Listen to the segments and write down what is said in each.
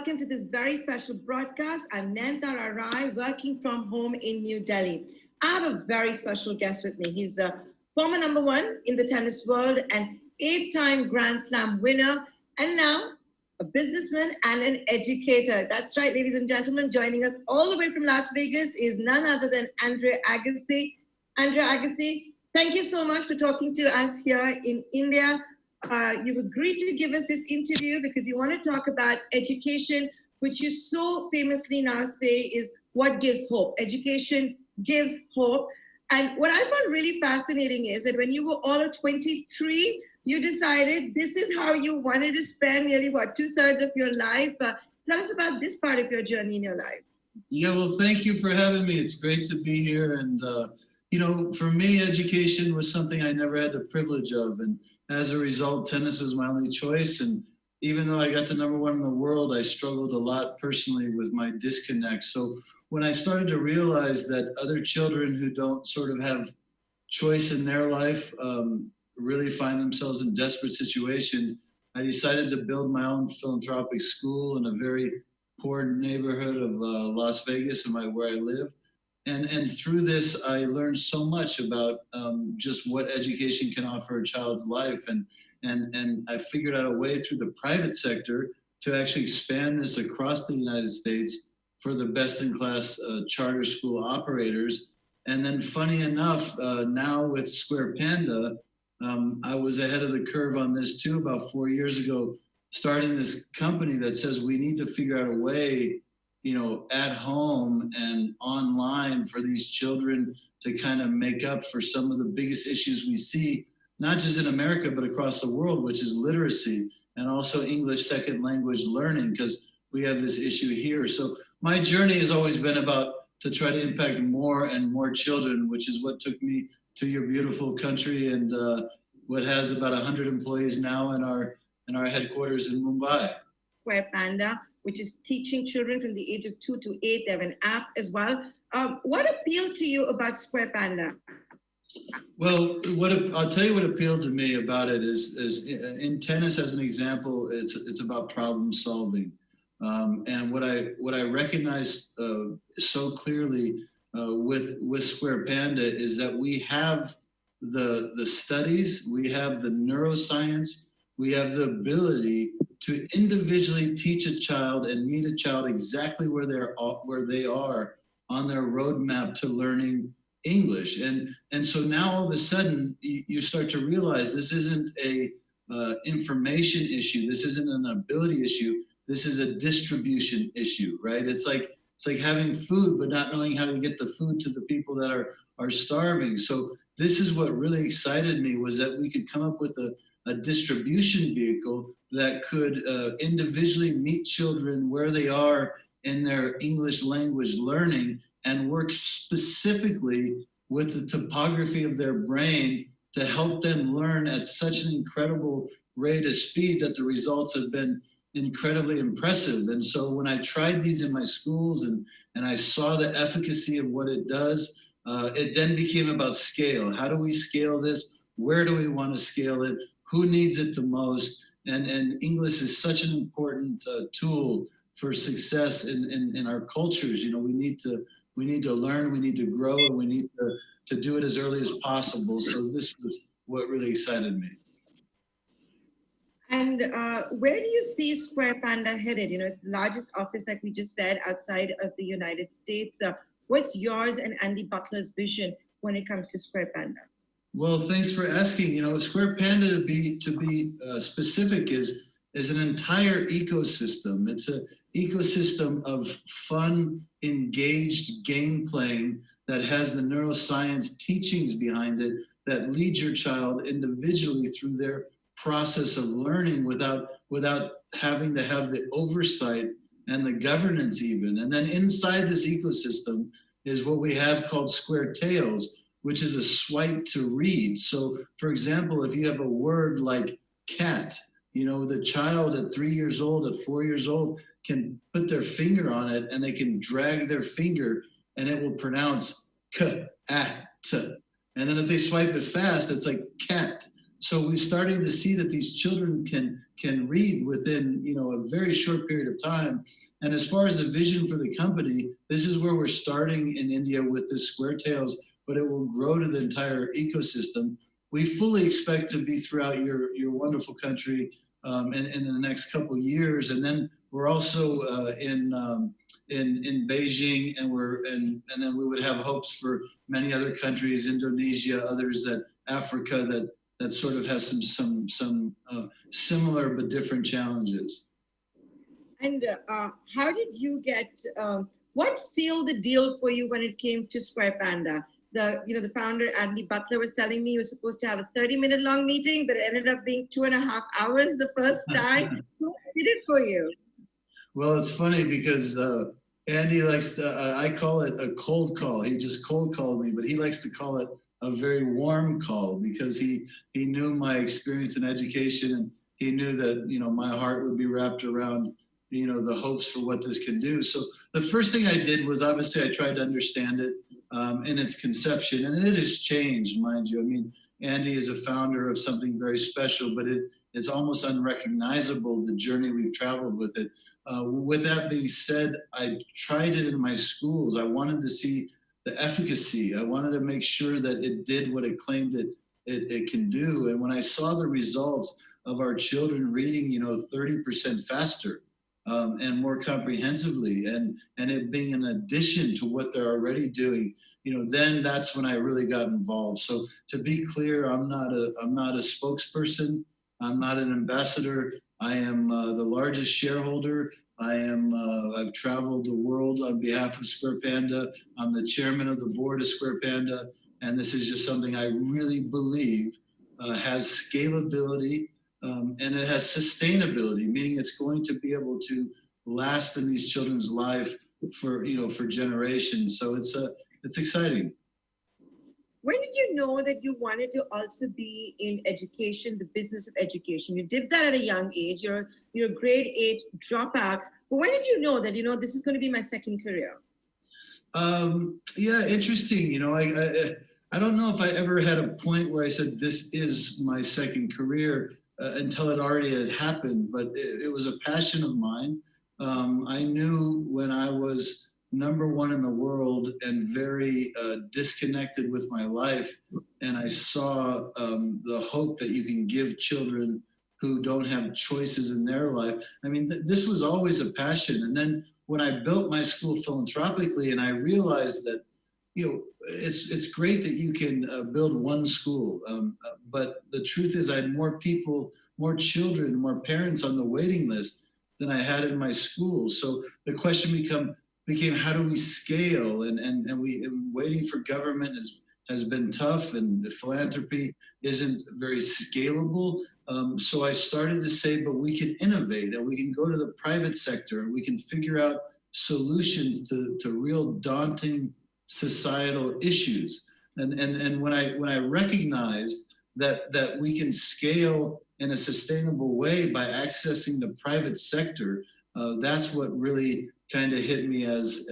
welcome to this very special broadcast. I'm Nanta Rai, working from home in New Delhi. I have a very special guest with me. He's a former number one in the tennis world, an 8-time Grand Slam winner, and now a businessman and an educator. That's right, ladies and gentlemen. Joining us all the way from Las Vegas is none other than Andre Agassi. Andre Agassi, thank you so much for talking to us here in India. You've agreed to give us this interview because you want to talk about education, which you so famously now say is what gives hope. Education gives hope. And what I found really fascinating is that when you were all of 23, you decided this is how you wanted to spend nearly, 2/3 of your life. Tell us about this part of your journey in your life. Yeah, well, thank you for having me. It's great to be here. And, for me, education was something I never had the privilege of. And as a result, tennis was my only choice. And even though I got the number one in the world, I struggled a lot personally with my disconnect. So when I started to realize that other children who don't sort of have choice in their life really find themselves in desperate situations, I decided to build my own philanthropic school in a very poor neighborhood of Las Vegas, where I live. And through this, I learned so much about just what education can offer a child's life. And I figured out a way through the private sector to actually expand this across the United States for the best-in-class charter school operators. And then funny enough, now with Square Panda, I was ahead of the curve on this too about 4 years ago, starting this company that says we need to figure out a way at home and online for these children to kind of make up for some of the biggest issues we see, not just in America, but across the world, which is literacy and also English second language learning, because we have this issue here. So my journey has always been about to try to impact more and more children, which is what took me to your beautiful country and what has about 100 employees now in our headquarters in Mumbai. Square Panda, which is teaching children from the age of 2 to 8. They have an app as well. What appealed to you about Square Panda? Well, I'll tell you what appealed to me about it is in tennis, as an example, it's about problem solving. And what I recognize so clearly with Square Panda is that we have the studies, we have the neuroscience, we have the ability to individually teach a child and meet a child exactly where they are on their roadmap to learning English. And so now all of a sudden you start to realize this isn't a information issue. This isn't an ability issue. This is a distribution issue, right? It's like having food, but not knowing how to get the food to the people that are starving. So this is what really excited me, was that we could come up with a distribution vehicle that could individually meet children where they are in their English language learning and work specifically with the topography of their brain to help them learn at such an incredible rate of speed that the results have been incredibly impressive. And so when I tried these in my schools and I saw the efficacy of what it does, it then became about scale. How do we scale this? Where do we want to scale it? Who needs it the most? And English is such an important tool for success in our cultures. We need to learn, we need to grow, and we need to do it as early as possible. So this was what really excited me. And where do you see Square Panda headed? It's the largest office, like we just said, outside of the United States. What's yours and Andy Butler's vision when it comes to Square Panda? Well, thanks for asking. Square Panda, to be specific, is an entire ecosystem. It's an ecosystem of fun, engaged game playing that has the neuroscience teachings behind it that lead your child individually through their process of learning without having to have the oversight and the governance even. And then inside this ecosystem is what we have called Square Tales, which is a swipe to read. So for example, if you have a word like cat, the child at 3 years old, at 4 years old can put their finger on it and they can drag their finger and it will pronounce k, a, t. And then if they swipe it fast, it's like cat. So we're starting to see that these children can read within, a very short period of time. And as far as the vision for the company, this is where we're starting in India with this Square Tales, but it will grow to the entire ecosystem. We fully expect to be throughout your wonderful country in the next couple of years, and then we're also in Beijing, and then we would have hopes for many other countries, Indonesia, others, that Africa, that sort of has some similar but different challenges. And how did you get? What sealed the deal for you when it came to Square Panda? The founder Andy Butler was telling me you were supposed to have a 30-minute long meeting, but it ended up being 2.5 hours the first time. Who did it for you? Well, it's funny because Andy likes to, I call it a cold call. He just cold called me, but he likes to call it a very warm call because he knew my experience in education, and he knew that, my heart would be wrapped around, the hopes for what this can do. So the first thing I did was, obviously, I tried to understand it in its conception, and it has changed, mind you. I mean, Andy is a founder of something very special, but it's almost unrecognizable, the journey we've traveled with it. With that being said, I tried it in my schools. I wanted to see the efficacy. I wanted to make sure that it did what it claimed it can do. And when I saw the results of our children reading, 30% faster and more comprehensively, and it being an addition to what they're already doing, then that's when I really got involved. So to be clear, I'm not a spokesperson. I'm not an ambassador. I am the largest shareholder. I've traveled the world on behalf of Square Panda. I'm the chairman of the board of Square Panda. And this is just something I really believe has scalability and it has sustainability, meaning it's going to be able to last in these children's life for generations. So it's exciting. When did you know that you wanted to also be in education, the business of education? You did that at a young age. You're a grade 8 dropout. But when did you know that, this is going to be my second career? Yeah, interesting. I don't know if I ever had a point where I said, this is my second career until it already had happened. But it was a passion of mine. I knew when I was number one in the world and very disconnected with my life, and I saw the hope that you can give children who don't have choices in their life. I mean, this was always a passion. And then when I built my school philanthropically, and I realized that, it's great that you can build one school, but the truth is I had more people, more children, more parents on the waiting list than I had in my school. So the question became how do we scale? And waiting for government has been tough, and philanthropy isn't very scalable. So I started to say, but we can innovate, and we can go to the private sector, and we can figure out solutions to real daunting societal issues. And when I recognized that we can scale in a sustainable way by accessing the private sector, that's what really kind of hit me as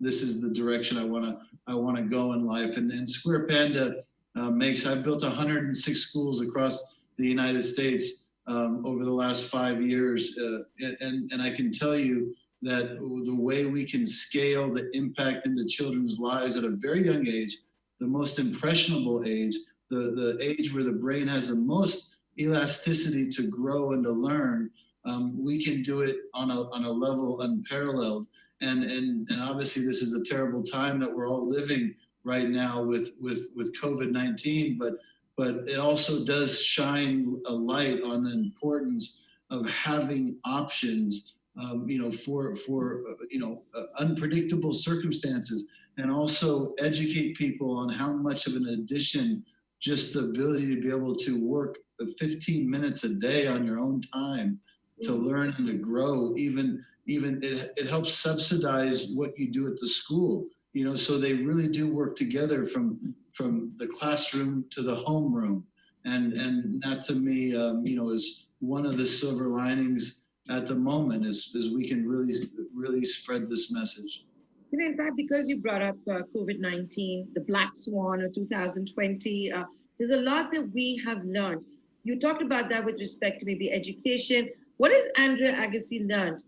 this is the direction I want to go in life. And Square Panda I've built 106 schools across the United States over the last 5 years, and I can tell you that the way we can scale the impact into children's lives at a very young age, the most impressionable age, the age where the brain has the most elasticity to grow and to learn, we can do it on a level unparalleled. And obviously this is a terrible time that we're all living right now with COVID-19, but it also does shine a light on the importance of having options, for unpredictable circumstances, and also educate people on how much of an addition just the ability to be able to work 15 minutes a day on your own time to learn and to grow, even it helps subsidize what you do at the school, so they really do work together from the classroom to the homeroom. And that to me, is one of the silver linings at the moment is we can really spread this message. In fact, because you brought up COVID-19, the Black Swan of 2020, there's a lot that we have learned. you talked about that with respect to maybe education. What has Andrea Agassi learned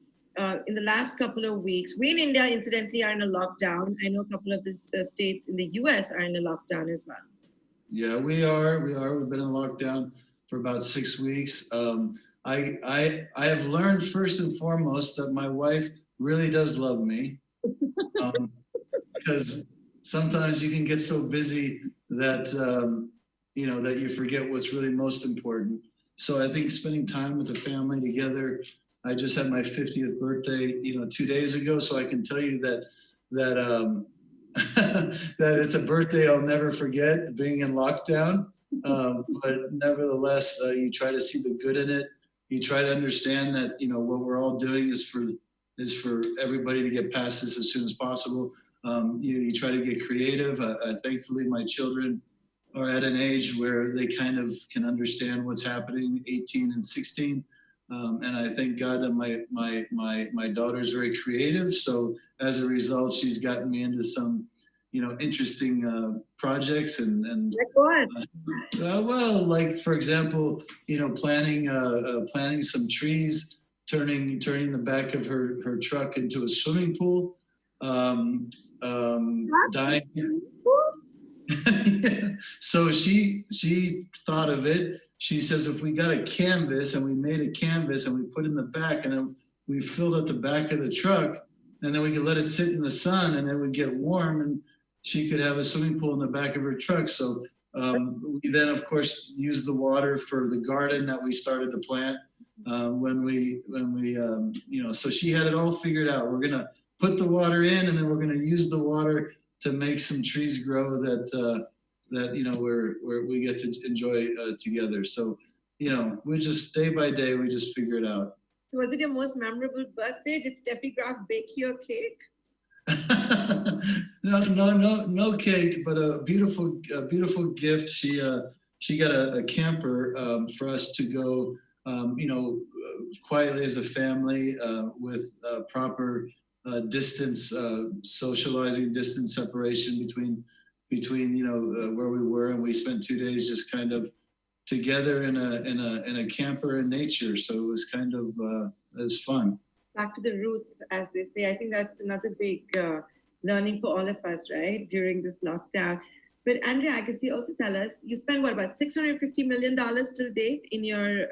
in the last couple of weeks? We in India, incidentally, are in a lockdown. I know a couple of the states in the US are in a lockdown as well. Yeah, we are. We are. We've been in lockdown for about 6 weeks. I have learned first and foremost that my wife really does love me, because sometimes you can get so busy that that you forget what's really most important. So I think spending time with the family together. I just had my 50th birthday, 2 days ago, so I can tell you that that it's a birthday I'll never forget, being in lockdown. But nevertheless, you try to see the good in it. You try to understand that what we're all doing is for everybody to get past this as soon as possible. You try to get creative. Thankfully, my children are at an age where they kind of can understand what's happening, 18 and 16. And I thank God that my daughter's very creative. So as a result, she's gotten me into some, interesting projects and Like what? well, like for example, planting some trees, turning the back of her truck into a swimming pool, dyeing. So she thought of it. She says, if we got a canvas and we made a canvas and we put in the back and then we filled up the back of the truck and then we could let it sit in the sun and it would get warm and she could have a swimming pool in the back of her truck. So we then, of course, used the water for the garden that we started to plant so she had it all figured out. We're going to put the water in and then we're going to use the water to make some trees grow that we get to enjoy together. So, we just day by day, we just figure it out. So was it your most memorable birthday? Did Steffi Graf bake you a cake? No cake, but a beautiful gift. She got a camper for us to go, quietly as a family with proper distance, socializing, distance separation between where we were, and we spent 2 days just kind of together in a camper in nature. So it was kind of it was fun. Back to the roots, as they say. I think that's another big learning for all of us, right, during this lockdown. But Andrea Agassi, also tell us, you spent about $650 million till date in your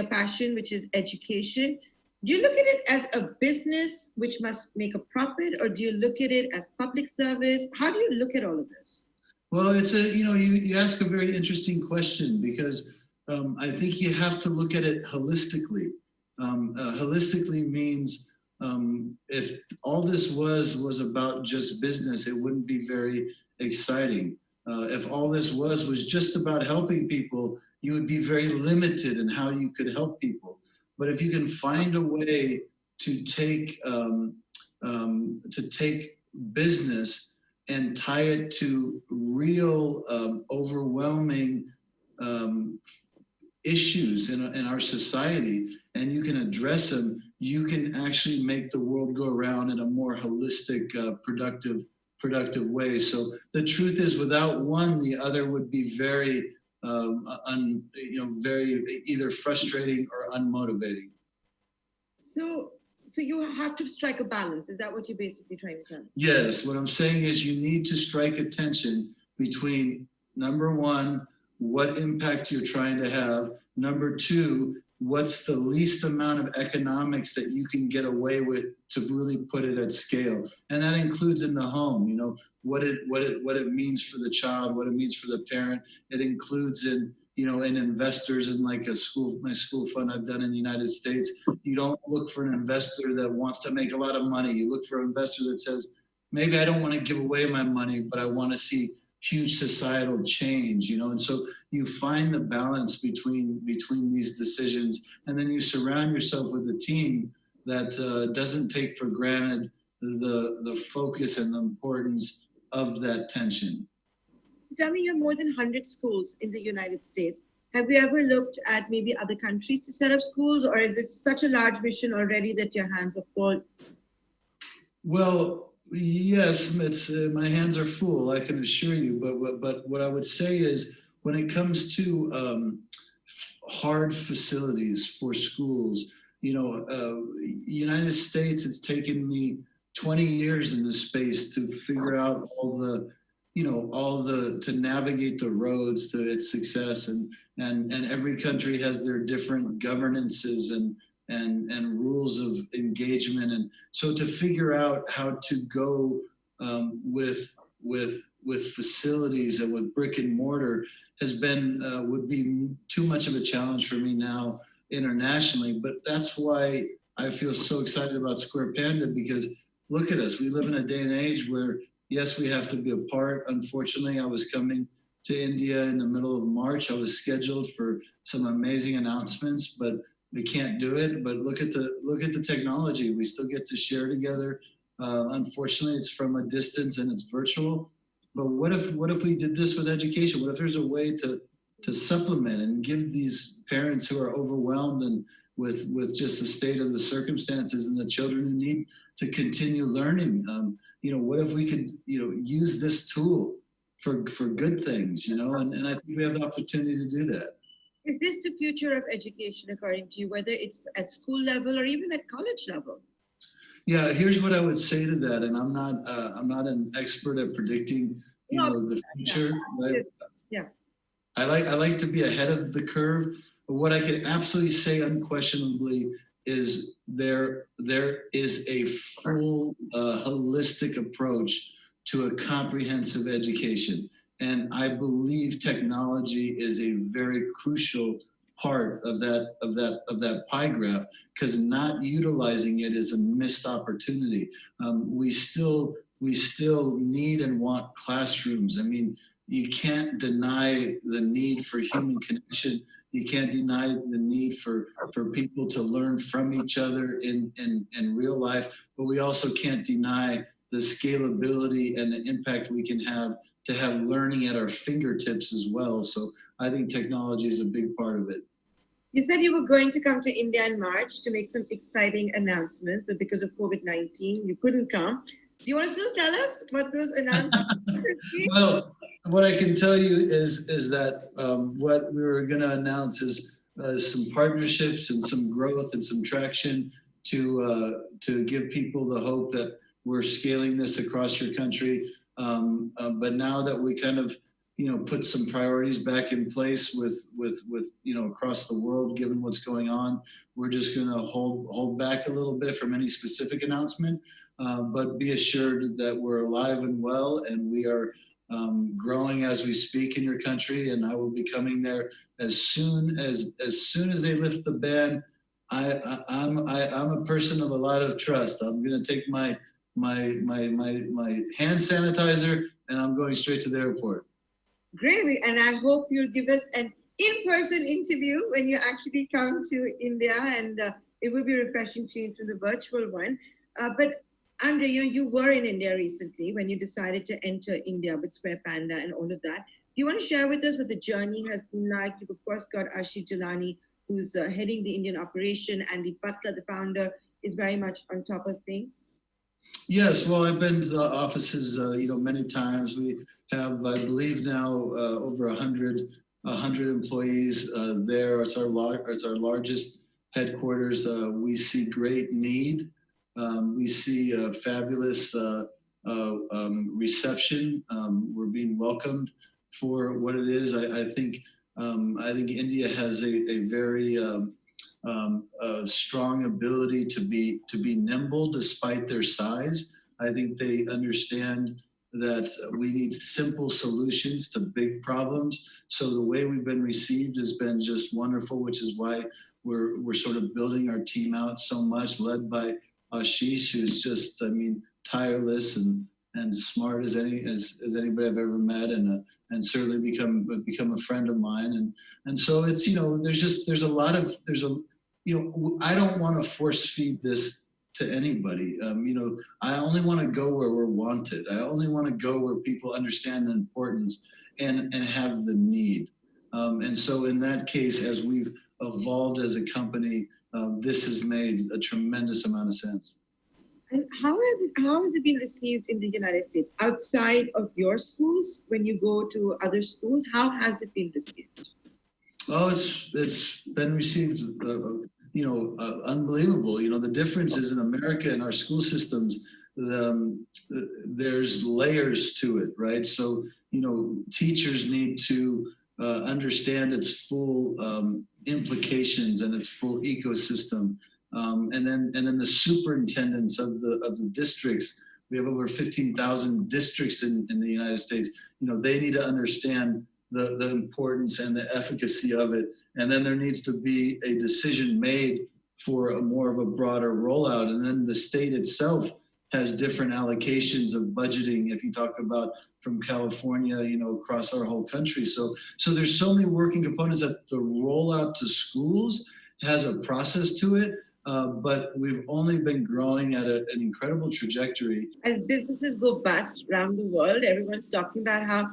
passion, which is education. Do you look at it as a business which must make a profit, or do you look at it as public service? How do you look at all of this? Well, it's you ask a very interesting question, because I think you have to look at it holistically. Holistically means if all this was about just business, it wouldn't be very exciting. If all this was just about helping people, you would be very limited in how you could help people. But if you can find a way to take business and tie it to real overwhelming issues in our society, and you can address them, you can actually make the world go around in a more holistic, productive way. So the truth is, without one, the other would be very very either frustrating or unmotivating. So you have to strike a balance. Is that what you're basically trying to tell? Yes, what I'm saying is you need to strike a tension between, number one, what impact you're trying to have. Number two, what's the least amount of economics that you can get away with to really put it at scale. And that includes in the home, what it means for the child, what it means for the parent. It includes in investors in like my school fund I've done in the United States. You don't look for an investor that wants to make a lot of money. You look for an investor that says, maybe I don't want to give away my money, but I want to see huge societal change, and so you find the balance between these decisions, and then you surround yourself with a team that doesn't take for granted the focus and the importance of that tension. So tell me, you have more than 100 schools in the United States. Have you ever looked at maybe other countries to set up schools, or is it such a large mission already that your hands are full? Well, yes, it's my hands are full, I can assure you. But what I would say is when it comes to hard facilities for schools, United States, it's taken me 20 years in this space to figure out to navigate the roads to its success, and every country has their different governances and rules of engagement, and so to figure out how to go with facilities and with brick and mortar has been would be too much of a challenge for me now internationally. But that's why I feel so excited about Square Panda, because look at us. We live in a day and age where, yes, we have to be apart. Unfortunately, I was coming to India in the middle of March. I was scheduled for some amazing announcements, but we can't do it. But look at the technology. We still get to share together. Unfortunately, it's from a distance and it's virtual. But what if we did this with education? What if there's a way to supplement and give these parents who are overwhelmed and with just the state of the circumstances and the children who need to continue learning? What if we could use this tool for good things? And I think we have the opportunity to do that. Is this the future of education, according to you, whether it's at school level or even at college level? Yeah, here's what I would say to that, and I'm not an expert at predicting, the future. Right? Yeah. I like to be ahead of the curve, but what I can absolutely say unquestionably is there is a full holistic approach to a comprehensive education, and I believe technology is a very crucial part of that pie graph, because not utilizing it is a missed opportunity. We still need and want classrooms. I mean, you can't deny the need for human connection. You can't deny the need for people to learn from each other in real life, but we also can't deny the scalability and the impact we can have to have learning at our fingertips as well. So I think technology is a big part of it. You said you were going to come to India in March to make some exciting announcements, but because of COVID-19, you couldn't come. Do you want to still tell us what those announcements would be? Well, what I can tell you is that what we were going to announce is some partnerships and some growth and some traction to give people the hope that we're scaling this across your country. But now that we kind of put some priorities back in place with across the world, given what's going on, we're just going to hold back a little bit from any specific announcement. But be assured that we're alive and well, and we are growing as we speak in your country. And I will be coming there as soon as they lift the ban. I'm a person of a lot of trust. I'm going to take my hand sanitizer, and I'm going straight to the airport. Great, and I hope you'll give us an in-person interview when you actually come to India, and it will be a refreshing change from the virtual one. But Andre, you were in India recently when you decided to enter India with Square Panda and all of that. Do you want to share with us what the journey has been like? You've, of course, got Ashish Jalani, who's heading the Indian operation. Andy Butler, the founder, is very much on top of things. Yes, well, I've been to the offices, many times. We have, I believe now, over 100 employees there. It's our largest headquarters. We see great need. We see a fabulous reception. We're being welcomed for what it is. I think India has a very strong ability to be nimble despite their size. I think they understand that we need simple solutions to big problems. So the way we've been received has been just wonderful, which is why we're sort of building our team out so much, led by Ashish, who's just, tireless and smart as anybody I've ever met, and certainly become a friend of mine. And so it's, there's I don't want to force feed this to anybody. I only want to go where we're wanted. I only want to go where people understand the importance and have the need. And so in that case, as we've evolved as a company, this has made a tremendous amount of sense. And how has it been received in the United States outside of your schools? When you go to other schools, how has it been received? Oh, it's been received, unbelievable. You know, the difference is in America in our school systems, there's layers to it, right? So, you know, teachers need to understand its full implications and its full ecosystem, and then the superintendents of the districts. We have over 15,000 districts in the United States. You know, they need to understand the importance and the efficacy of it. And then there needs to be a decision made for a more of a broader rollout. And then the state itself has different allocations of budgeting. If you talk about from California, you know, across our whole country. So there's so many working components that the rollout to schools has a process to it. But we've only been growing at an incredible trajectory. As businesses go bust around the world, everyone's talking about how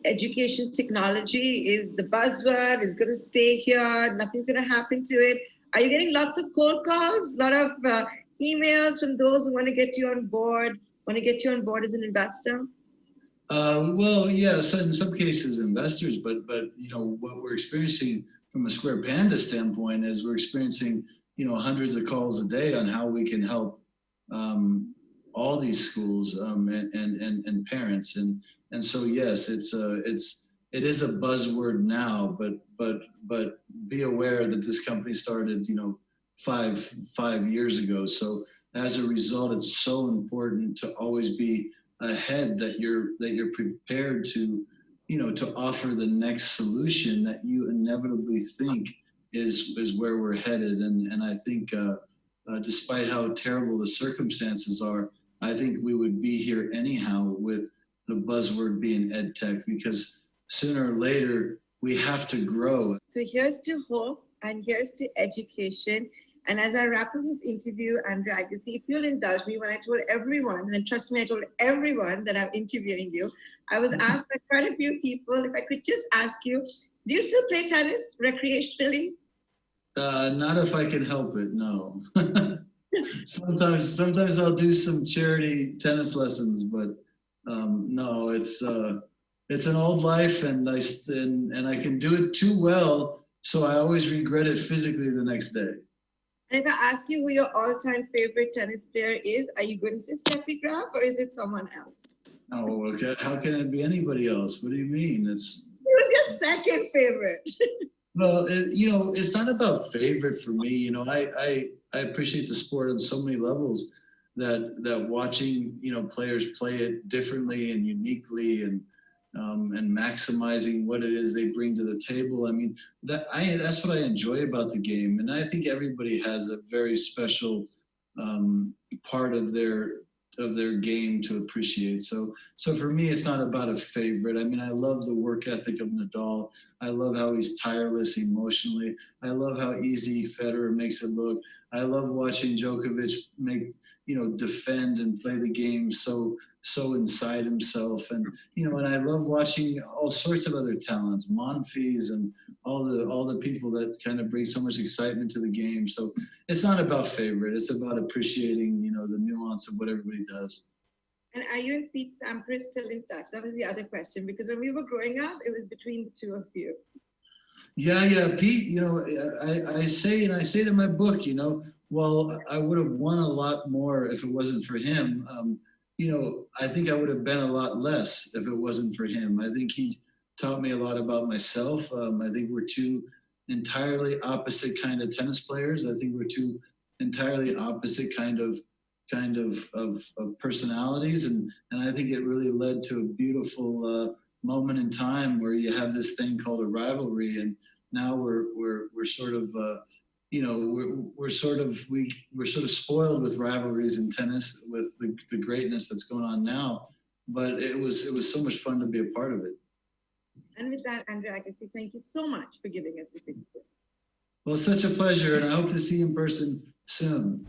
education technology is the buzzword, is going to stay here, nothing's going to happen to it. Are you getting lots of cold calls, a lot of emails from those who want to get you on board, as an investor? Well, yes, in some cases investors, but you know what we're experiencing from a Square Panda standpoint is we're experiencing, you know, hundreds of calls a day on how we can help all these schools and parents, and so yes, it is a buzzword now, but be aware that this company started, you know, five years ago. So as a result, it's so important to always be ahead, that you're prepared to, you know, to offer the next solution that you inevitably think is where we're headed. And I think despite how terrible the circumstances are, I think we would be here anyhow with the buzzword being edtech, because sooner or later we have to grow. So here's to hope and here's to education. And as I wrap up this interview, Andrew Agassi, if you'll indulge me, when I told everyone, and trust me, I told everyone that I'm interviewing you, I was asked by quite a few people if I could just ask you, do you still play tennis recreationally? Not if I can help it, no. Sometimes I'll do some charity tennis lessons, but no, it's an old life, and I can do it too well, so I always regret it physically the next day. And if I ask you who your all-time favorite tennis player is, are you going to say Steffi Graf, or is it someone else? Oh, okay. How can it be anybody else? What do you mean? It's your second favorite. Well, you know, it's not about favorite for me. You know, I appreciate the sport on so many levels that watching, you know, players play it differently and uniquely, and maximizing what it is they bring to the table. I mean, that's what I enjoy about the game, and I think everybody has a very special part of their game to appreciate. So for me, it's not about a favorite. I mean, I love the work ethic of Nadal. I love how he's tireless emotionally. I love how easy Federer makes it look. I love watching Djokovic defend and play the game so inside himself. And, you know, and I love watching all sorts of other talents, Monfils and all the people that kind of bring so much excitement to the game. So it's not about favorite. It's about appreciating, you know, the nuance of what everybody does. And are you and Pete Sampras still in touch? That was the other question, because when we were growing up, it was between the two of you. Yeah, Pete, you know, I say in my book, you know, well, I would have won a lot more if it wasn't for him. You know, I think I would have been a lot less if it wasn't for him. I think he taught me a lot about myself. I think we're two entirely opposite kind of tennis players. I think we're two entirely opposite kind of personalities, and I think it really led to a beautiful moment in time where you have this thing called a rivalry, and now we're sort of we're sort of spoiled with rivalries in tennis with the greatness that's going on now. But it was so much fun to be a part of it. And with that, Andrew Agassi, thank you so much for giving us this experience. Well, it's such a pleasure, and I hope to see you in person soon.